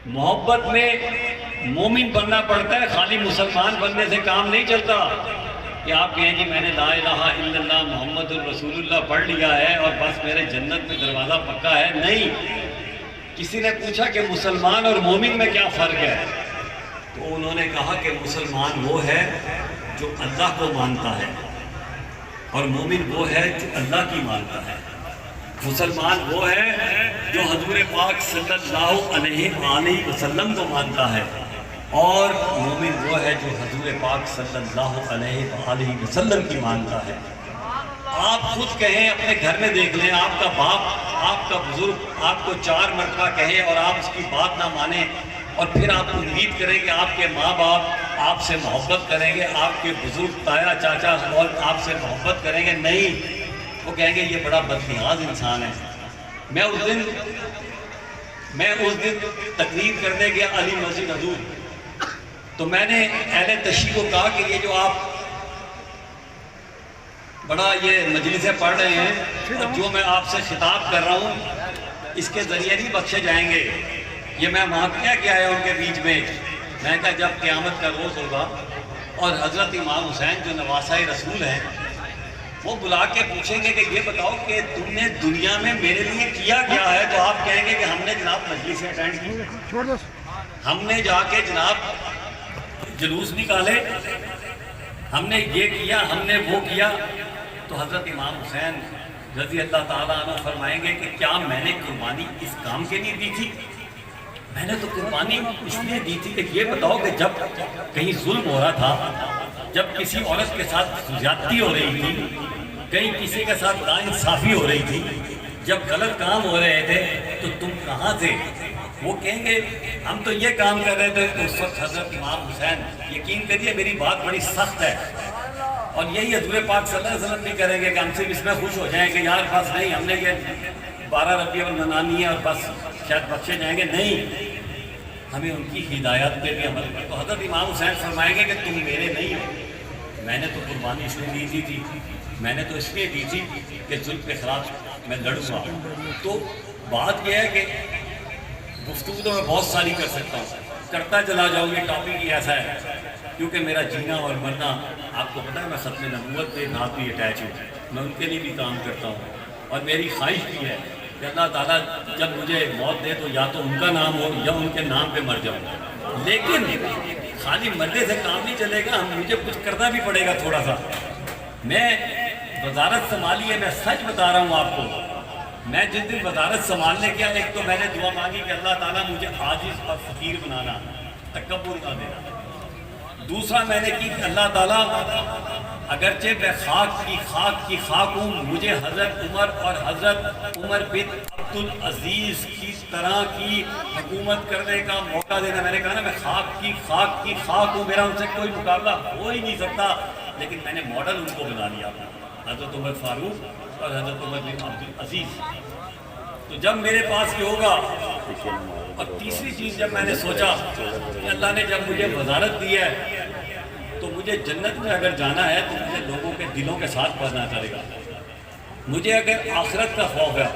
محبت میں مومن بننا پڑتا ہے، خالی مسلمان بننے سے کام نہیں چلتا کہ آپ کہیں جی میں نے لا الہ الا اللہ محمد الرسول اللہ پڑھ لیا ہے اور بس میرے جنت میں دروازہ پکا ہے. نہیں. کسی نے پوچھا کہ مسلمان اور مومن میں کیا فرق ہے، تو انہوں نے کہا کہ مسلمان وہ ہے جو اللہ کو مانتا ہے اور مومن وہ ہے جو اللہ کی مانتا ہے. مسلمان وہ ہے جو حضور پاک صلی اللہ علیہ وآلہ وسلم کو مانتا ہے اور مومن وہ ہے جو حضور پاک صلی اللہ علیہ وآلہ وسلم کی مانتا ہے. آپ خود کہیں، اپنے گھر میں دیکھ لیں، آپ کا باپ، آپ کا بزرگ آپ کو 4 مرتبہ کہے اور آپ اس کی بات نہ مانیں، اور پھر آپ امید کریں کہ آپ کے ماں باپ آپ سے محبت کریں گے، آپ کے بزرگ تایا چاچا اور آپ سے محبت کریں گے. نہیں، وہ کہیں گے یہ بڑا بدنیاز انسان ہے. میں اس دن تقریر کرنے گیا علی مسجد حضور، تو میں نے اہل تشیع کو کہا کہ یہ جو آپ بڑا یہ مجلسیں پڑھ رہے ہیں اور جو میں آپ سے خطاب کر رہا ہوں اس کے ذریعے نہیں بخشے جائیں گے. یہ میں وہاں کیا آیا ان کے بیچ میں کہا جب قیامت کا روز ہوگا اور حضرت امام حسین جو نواسہ رسول ہیں وہ بلا کے پوچھیں گے کہ یہ بتاؤ کہ تم نے دنیا میں میرے لیے کیا کیا ہے، تو آپ کہیں گے کہ ہم نے جناب مجلسیں اٹینڈ کی، ہم نے جا کے جناب جلوس نکالے، ہم نے یہ کیا، ہم نے وہ کیا. تو حضرت امام حسین رضی اللہ تعالیٰ عنہ فرمائیں گے کہ کیا میں نے قربانی اس کام کے لیے دی تھی؟ میں نے تو قربانی اس لیے دی تھی کہ یہ بتاؤ کہ جب کہیں ظلم ہو رہا تھا، جب کسی عورت کے ساتھ زیادتی ہو رہی تھی، کہیں کسی کے ساتھ ناانصافی ہو رہی تھی، جب غلط کام ہو رہے تھے تو تم کہاں تھے؟ وہ کہیں گے ہم تو یہ کام کر رہے تھے. تو اس وقت حضرت امام حسین، یقین کریے میری بات بڑی سخت ہے اور یہی حضور پاک صلی اللہ علیہ وسلم بھی کریں گے کہ ہم صرف اس میں خوش ہو جائیں کہ یار بس نہیں ہم نے یہ 12 ربیع الاول منانی ہے اور بس شاید بخشے جائیں گے. نہیں، ہمیں ان کی ہدایت پہ بھی عمل کریں. تو حضرت امام حسین فرمائیں گے کہ تم میرے نہیں ہو، میں نے تو قربانی اس لیے دی تھی، میں نے تو اس لیے دی تھی کہ ظلم کے خلاف میں لڑوں گا. تو بات یہ ہے کہ گفتگو تو میں بہت ساری کر سکتا ہوں، کرتا چلا جاؤں گی، ٹاپک ہی ایسا ہے کیونکہ میرا جینا اور مرنا آپ کو پتہ ہے. میں ختم نبوت پہ نات بھی اٹیچ ہوں، میں ان کے لیے بھی کام کرتا ہوں اور میری خواہش بھی ہے کہ اللہ تعالیٰ جب مجھے موت دے تو یا تو ان کا نام ہو یا ان کے نام پہ مر جاؤں. لیکن خالی مرنے سے کام نہیں چلے گا، مجھے کچھ کرنا بھی پڑے گا تھوڑا سا. میں وزارت سنبھالی ہے، میں سچ بتا رہا ہوں آپ کو. میں جس دن وزارت سنبھالنے کیا، ایک تو میں نے دعا مانگی کہ اللہ تعالیٰ مجھے عاجز اور فقیر بنانا، تکبر نہ دینا. دوسرا میں نے کی کہ اللہ تعالیٰ اگرچہ میں خاک کی خاک ہوں، مجھے حضرت عمر اور حضرت عمر بن عبدالعزیز کی طرح کی حکومت کرنے کا موقع دینا. میں نے کہا نا میں خاک کی خاک ہوں، میرا ان سے کوئی مقابلہ ہو ہی نہیں سکتا، لیکن میں نے ماڈل ان کو بنا لیا، حضرت عمر فاروق اور حضرت عمر بن عبدالعزیز. تو جب میرے پاس یہ ہوگا، اور تیسری چیز جب میں نے سوچا کہ اللہ نے جب مجھے وزارت دی ہے تو مجھے جنت میں اگر جانا ہے تو مجھے لوگوں کے دلوں کے ساتھ پڑھنا چاہے گا. مجھے اگر آخرت کا خوف ہے،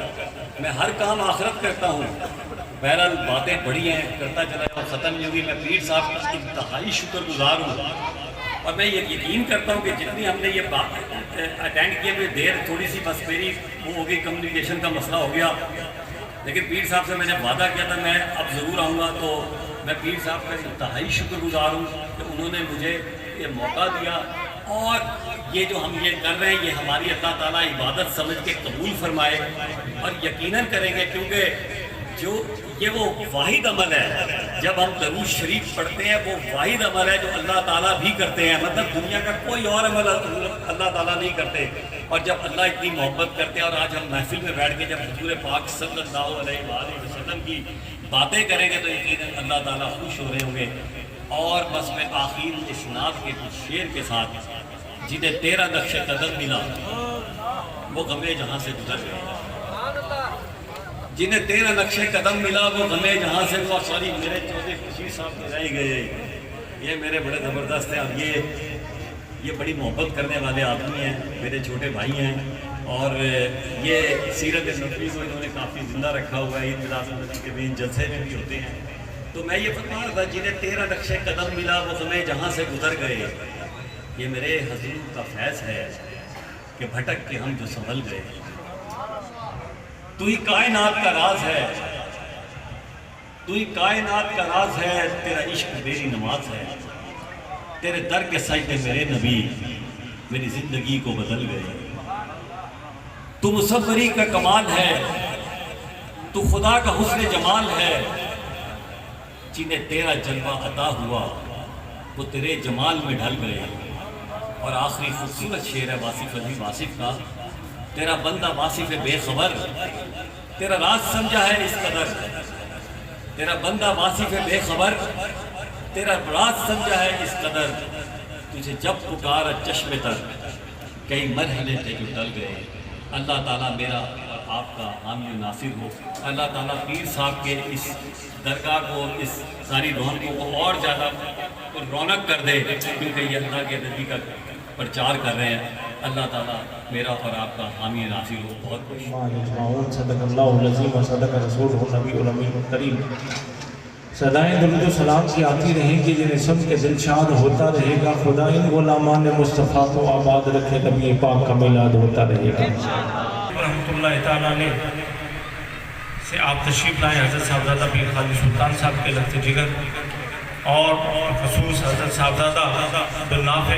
میں ہر کام آخرت کرتا ہوں. بہرحال باتیں بڑی ہیں، کرتا چلا جاؤں، ختم نہیں ہوگی. میں پیر صاحب کا انتہائی شکر گزار ہوں اور میں یہ یقین کرتا ہوں کہ جتنی ہم نے یہ بات اٹینڈ کیے ہوئے دیر تھوڑی سی بس میری وہ ہو گئی، کمیونیکیشن کا مسئلہ ہو گیا. لیکن پیر صاحب سے میں نے وعدہ کیا تھا میں اب ضرور آؤں گا. تو میں پیر صاحب کا انتہائی شکر گزار ہوں کہ انہوں نے مجھے یہ موقع دیا اور یہ جو ہم یہ کر رہے ہیں یہ ہماری اللہ تعالیٰ عبادت سمجھ کے قبول فرمائے اور یقیناً کریں گے، کیونکہ جو یہ وہ واحد عمل ہے جب ہم درود شریف پڑھتے ہیں، وہ واحد عمل ہے جو اللہ تعالیٰ بھی کرتے ہیں. مطلب دنیا کا کوئی اور عمل اللہ تعالیٰ نہیں کرتے. اور جب اللہ اتنی محبت کرتے ہیں اور آج ہم محفل میں بیٹھ کے جب حضور پاک صلی اللہ علیہ وآلہ وسلم کی باتیں کریں گے تو یقیناً اللہ تعالیٰ خوش ہو رہے ہوں گے. اور بس میں آخر اس نعت کے کچھ شعر کے ساتھ، جنہیں 13 نقش قدم ملا وہ غمِ جہاں سے گزر گئے، جنہیں 13 نقش قدم ملا وہ غمِ جہاں سے. سوری میرے چودھری خوشی صاحب کے رہ گئے، یہ میرے بڑے زبردست ہیں اور یہ بڑی محبت کرنے والے آدمی ہیں، میرے چھوٹے بھائی ہیں. اور یہ سیرت نبوی کو انہوں نے کافی زندہ رکھا ہوا ہے، میلاد النبی کے بھی جلسے میں بھی ہوتے ہیں۔ تو میں یہ فرما رہا تھا جنہیں 13 نقش قدم ملا وہ غم جہاں سے گزر گئے، یہ میرے حضور کا فیض ہے کہ بھٹک کے ہم جو سنبھل گئے۔ تو ہی کائنات کا راز ہے، تو ہی کائنات کا راز ہے، تیرا عشق میری نماز ہے، تیرے در کے سجدے میرے نبی میری زندگی کو بدل گئے۔ تو مصوری کا کمال ہے، تو خدا کا حسن جمال ہے، جنہیں تیرا جلوہ عطا ہوا وہ تیرے جمال میں ڈھل گئے۔ اور آخری خوبصورت شعر ہے واصف علی واصف کا، تیرا بندہ واصف بے خبر، تیرا راز سمجھا ہے اس قدر، تیرا بندہ واصف بے خبر، تیرا راز سمجھا ہے اس قدر، تجھے جب پکارا چشم تر کئی مرحلے تھے جو ڈل گئے۔ اللہ تعالیٰ میرا اور آپ کا حامی و ناصر ہو، اللہ تعالیٰ پیر صاحب کے اس درگاہ کو، اس ساری رونقوں کو اور زیادہ رونق کر دے، کیونکہ یہ اللہ کے نبی کا پرچار کر رہے ہیں۔ اللہ تعالیٰ میرا اور آپ کا حامی و ناصر ہو۔ بہت خوش۔ صدق اللہ العظیم و صدق رسول النبی الامین الکریم۔ صدائیں درود و سلام کی آتی رہیں گی، جنہیں سب کے دل شاد ہوتا رہے گا۔ خدا ان غلامان مصطفیٰ کو آباد رکھے، نبی پاک کا میلاد ہوتا رہے گا۔ رحمت اللہ تعالیٰ نے سے آپ تشریف لائے حضرت صاحبزادہ پیر خواجہ سلطان صاحب کے لفظ جگر، اور خصوص حضرت صاحبزادہ عبدالنافع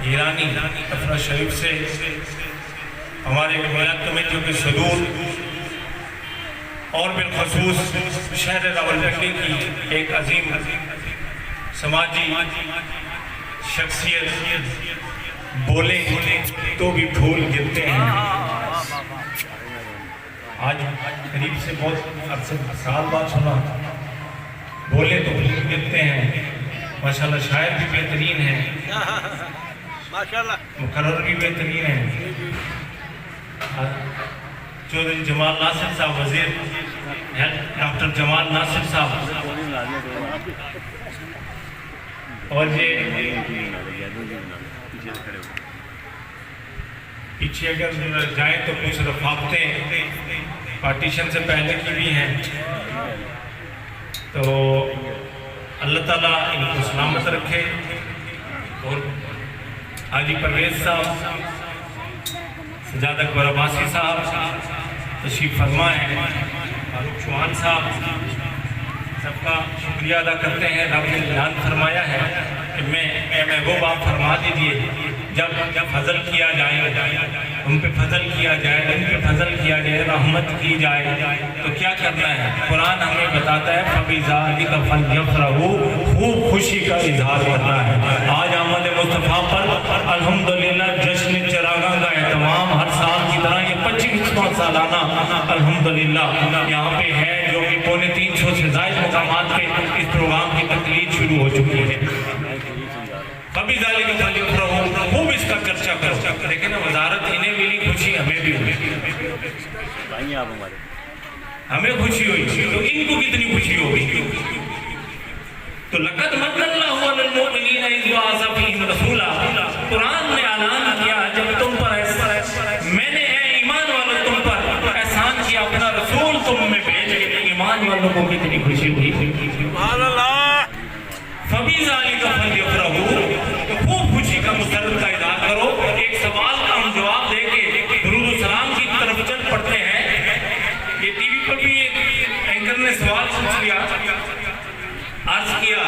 گیلانی افرا شریف سے ہمارے میلاد کمیٹیوں کے صدور اور بالخصوص شہر راولپنڈی کی ایک عظیم سماجی شخصیت، بولے تو بھی پھول گرتے ہیں۔ آج قریب سے بہت عرصے سال بعد سنا، بولے تو پھول گرتے ہیں۔ ماشاءاللہ شاعر بھی بہترین ہیں، مقرر بھی بہترین ہیں۔ چودھری جمال ناصر صاحب، وزیر ڈاکٹر جمال ناصر صاحب، اور یہ پیچھے اگر جائیں تو کچھ رفاقتیں پارٹیشن سے پہلے کی بھی ہیں، تو اللہ تعالیٰ ان کو سلامت رکھے۔ اور حاجی پرویز صاحب، سجاد اکبر عباسی صاحب تشریف فرما ہے، فاروق چوہان صاحب، سب کا شکریہ ادا کرتے ہیں۔ رب نے اعلان فرمایا ہے کہ میں محبوب آپ فرما دیجئے جب فضل کیا جائے، ان پہ فضل کیا جائے، ان پہ فضل کیا جائے، رحمت کی جائے تو کیا کرنا ہے؟ قرآن ہمیں بتاتا ہے فَبِذَلِكَ فَلْيَفْرَحُوا، خوب خوشی کا اظہار کرنا ہے۔ آج آمد مصطفیٰ پر الحمدللہ جشن چراغاں کا اہتمام ہر سال کی طرح یہ 25واں سالانہ الحمدللہ یہاں پہ ہے، جو کہ 350 سے زائد مقامات پہ اس پروگرام کی تقلید شروع ہو چکی ہے۔ فَبِذَلِكَ فَلْيَفْرَحُوا، خوب اس کا چرچہ کرو۔ لیکن وزارت انہیں ملی، خوشی ہمیں بھی ہوئی، ہمیں خوشی ہوئی تو ان کو کتنی خوشی ہوگی؟ تو لَقَدْ مَنَّ اللَّهُ عَلَى الْمُؤْمِنِينَ إِذْ بَعَثَ فِيهِمْ رَسُولًا، قرآن نے اعلان کیا جب تم پر میں نے اے ایمان والوں تم پر احسان کیا، اپنا رسول تم میں بھیج کے، ایمان والوں کو کتنی خوشی ہوئی۔ سبحان اللہ۔ فَبِذَلِكَ فَلْيَفْرَحُوا، تو خوب خوشی کا مسرت کا اظہار کرو۔ ایک سوال کا ہم جواب دے کے درود و سلام کی طرف چل پڑتے ہیں۔ یہ ٹی وی پر بھی ایک اینکر نے سوال پوچھ لیا، عرض کیا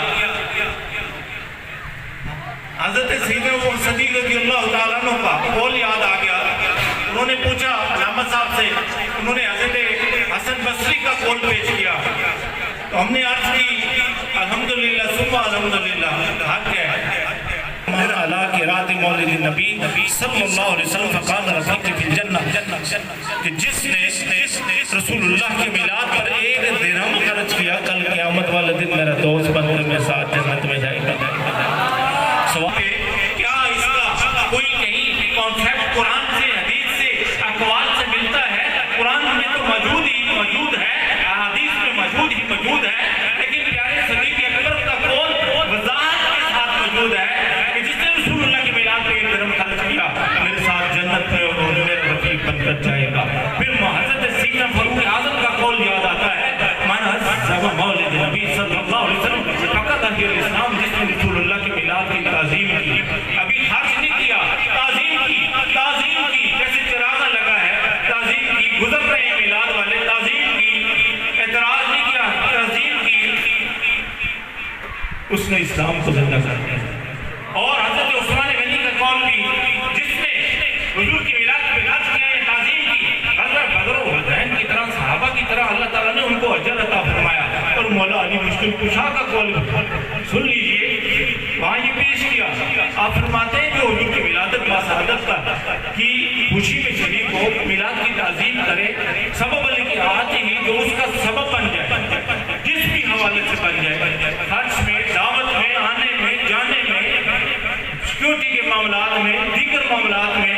حضرت سیدنا عمر صدیق رضی اللہ تعالیٰ عنہ کا قول یاد آ گیا۔ انہوں نے پوچھا علامہ صاحب سے، انہوں نے حضرت حسن بصری کا قول پیش کیا، تو ہم نے عرض کی الحمدللہ ثم الحمدللہ، حق ہے۔ من علا قرات مولد نبی صلی اللہ علیہ وسلم فقال رفیق فی الجنہ، کہ جس نے رسول اللہ کے میلاد پر ایک درہم خرچ کیا، کل قیامت والے دن میرا دوست بن کر میرے ساتھ جنت میں جائے گا۔ سوال کیا اس کا کوئی کہیں کانسیپٹ قرآن سے، حدیث سے، اقوال سے ملتا ہے؟ قرآن میں تو موجود ہے، حدیث میں موجود ہے، لیکن پیارے صدیق اکبر کا قول وضاحت کے ساتھ موجود ہے کہ جس نے رسول اللہ کے میلاد پہ ایک درہم خرچ کیا، میرے ساتھ جنت میں اور میرے رفیق حسن اسلام کو زندہ کرتے ہیں. اور حضرت عثمان غنی کا قول بھی جس نے حضور کی میلاد پہ ناز کیا ہے، تعظیم کی، غزوہ بدر و حنین کی طرح صحابہ کی طرح اللہ تعالیٰ نے ان کو اجر عطا فرمایا. اور مولا علی مشکل کشا کا قول سن لیجئے، وہاں یہ پیش کیا. آپ فرماتے ہیں کہ حضور کی ولادت باسعادت کی خوشی میں شریک ہو، میلاد کی تعظیم کرے، سبب الاتحاد ہی جو اس کا سبب بن جائے، جس بھی حوالے سے بن جائے، خرچ میں، دعوت میں، آنے میں، جانے میں، سیکیورٹی کے معاملات میں، دیگر معاملات میں،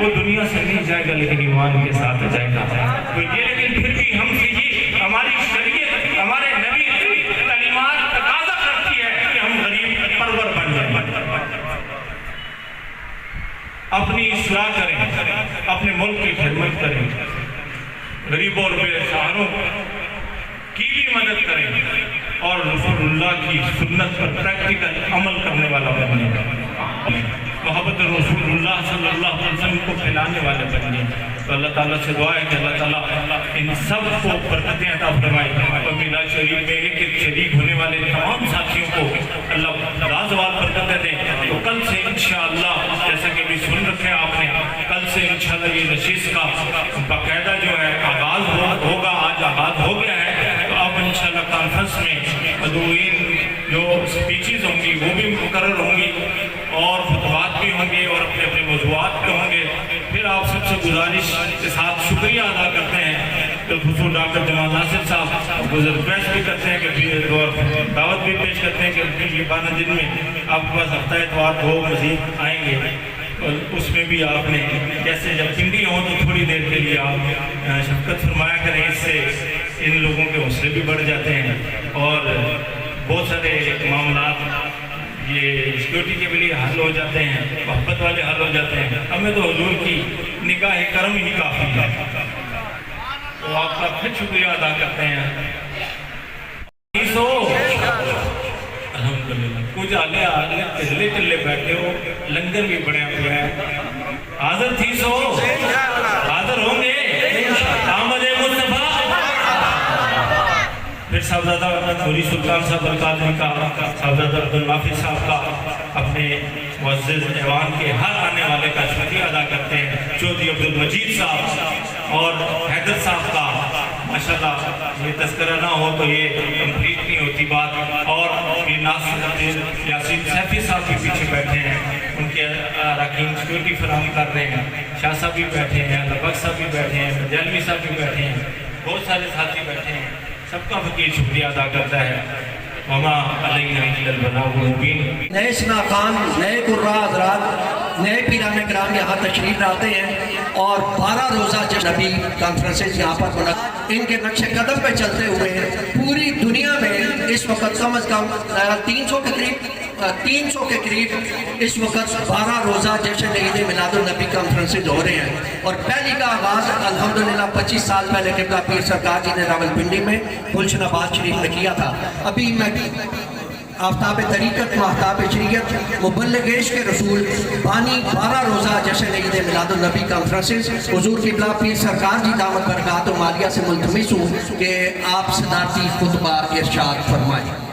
وہ دنیا سے نہیں جائے گا لیکن ایمان کے ساتھ جائے گا. تو یہ لیکن پھر بھی ہم سے یہ ہماری شریعت، ہمارے نبی کی تعلیمات تقاضا کرتی ہے کہ ہم غریب پرور بن جائیں، اپنی اصلاح کریں، اپنے ملک کی خدمت کریں، غریبوں اور بے سہاروں کی بھی مدد کریں، اور رسول اللہ کی سنت پر پریکٹیکل عمل کرنے والا بنیں، محبت رسول اللہ صلی اللہ علیہ وسلم کو پھیلانے والے بنیں. تو اللہ تعالیٰ سے دعا ہے کہ اللہ تعالیٰ ان سب کو برکتیں عطا فرمائے. اور میلاد شریف میں ایک ایک شریک ہونے والے تمام ساتھیوں کو اللہ رازوال برکتیں دیں. تو کل سے انشاءاللہ، جیسا کہ بھی سن رکھے آپ نے، کل سے انشاءاللہ یہ نشست کا باقاعدہ جو ہے آغاز ہوگا. آج آغاز ہو گیا ہے. تو اب انشاءاللہ کانفرنس میں مدعوین جو سپیچز ہوں گی وہ بھی مقرر ہوں گی، اور خطبات بھی ہوں گے، اور اپنے اپنے موضوعات پہ ہوں گے. پھر آپ سب سے گزارش کے ساتھ شکریہ ادا کرتے ہیں کہ خصوصاً ڈاکٹر جمال ناصر صاحب گزر ریکویسٹ بھی کرتے ہیں کہ اور دعوت بھی پیش کرتے ہیں کہ یہ 12 دن میں آپ کے پاس ہفتہ اتوار 2 مزید آئیں گے. اور اس میں بھی آپ نے جیسے جب پنڈی ہوں تو تھوڑی دیر کے لیے آپ شفقت فرمایا کریں، اس سے ان لوگوں کے حوصلے بھی بڑھ جاتے ہیں، اور بہت سارے معاملات یہ سیکیورٹی کے بھی لیے حل ہو جاتے ہیں، محبت والے حل ہو جاتے ہیں. ہمیں تو حضور کی نگاہ کرم ہی کافی ہے. تو آپ کا پھر شکریہ ادا کرتے ہیں. الحمدللہ کچھ آلے آگے چلے چلے بیٹھے ہو، لنگر بھی بڑے ہوئے ہیں. حاضر تھی سو حاضر ہوں گے. آمد مصطفیٰ. پھر صاحبزادہ نوری سلطان صاحب القادری کا، صاحبزادہ عبدالنافع صاحب کا، اپنے معزز ایوان کے ہر آنے والے کا شکریہ ادا کرتے ہیں. چودھری عبدالمجید صاحب اور حیدر صاحب کا ماشاءاللہ یہ تذکرہ نہ ہو تو یہ کمپلیٹ نہیں ہوتی بات. اور یہ ناصر یاسین سیفی صاحب بھی پیچھے بیٹھے ہیں، ان کے اراکین سیکورٹی فراہم کر رہے ہیں. شاہ صاحب بھی بیٹھے ہیں، لبک صاحب بھی بیٹھے ہیں، جیلوی صاحب بھی بیٹھے ہیں، بہت سارے ساتھی بیٹھے ہیں. سب کا فقیر شکریہ ادا کرتا ہے. وما علینا الا البلاغ المبین. نئے سنا خان، نئے قرآ حضرات، نئے پیران کرام یہاں تشریف لاتے ہیں، اور 12 روزہ نبی کانفرنسز یہاں پر منعقد. ان کے نقش قدم پہ چلتے ہوئے پوری دنیا میں اس وقت کم از کم 300 کے قریب اس وقت 12 روزہ جشن عید میلاد النبی کانفرنسز ہو رہے ہیں. اور پہلی کا آغاز الحمدللہ 25 سال پہلے قبلہ پیر سرکار جی نے راولپنڈی میں گلشن آباد شریف میں کیا تھا. ابھی میں آفتاب طریقت، محتاب شریعت، مبلغ عشق کے رسول، بانی 12 روزہ جشن عید میلاد النبی کانفرنسز حضور قبلہ پیر سرکار جی دامت برکات و مالیہ سے ملتمس ہوں کہ آپ صدارتی خطبہ ارشاد فرمائیں.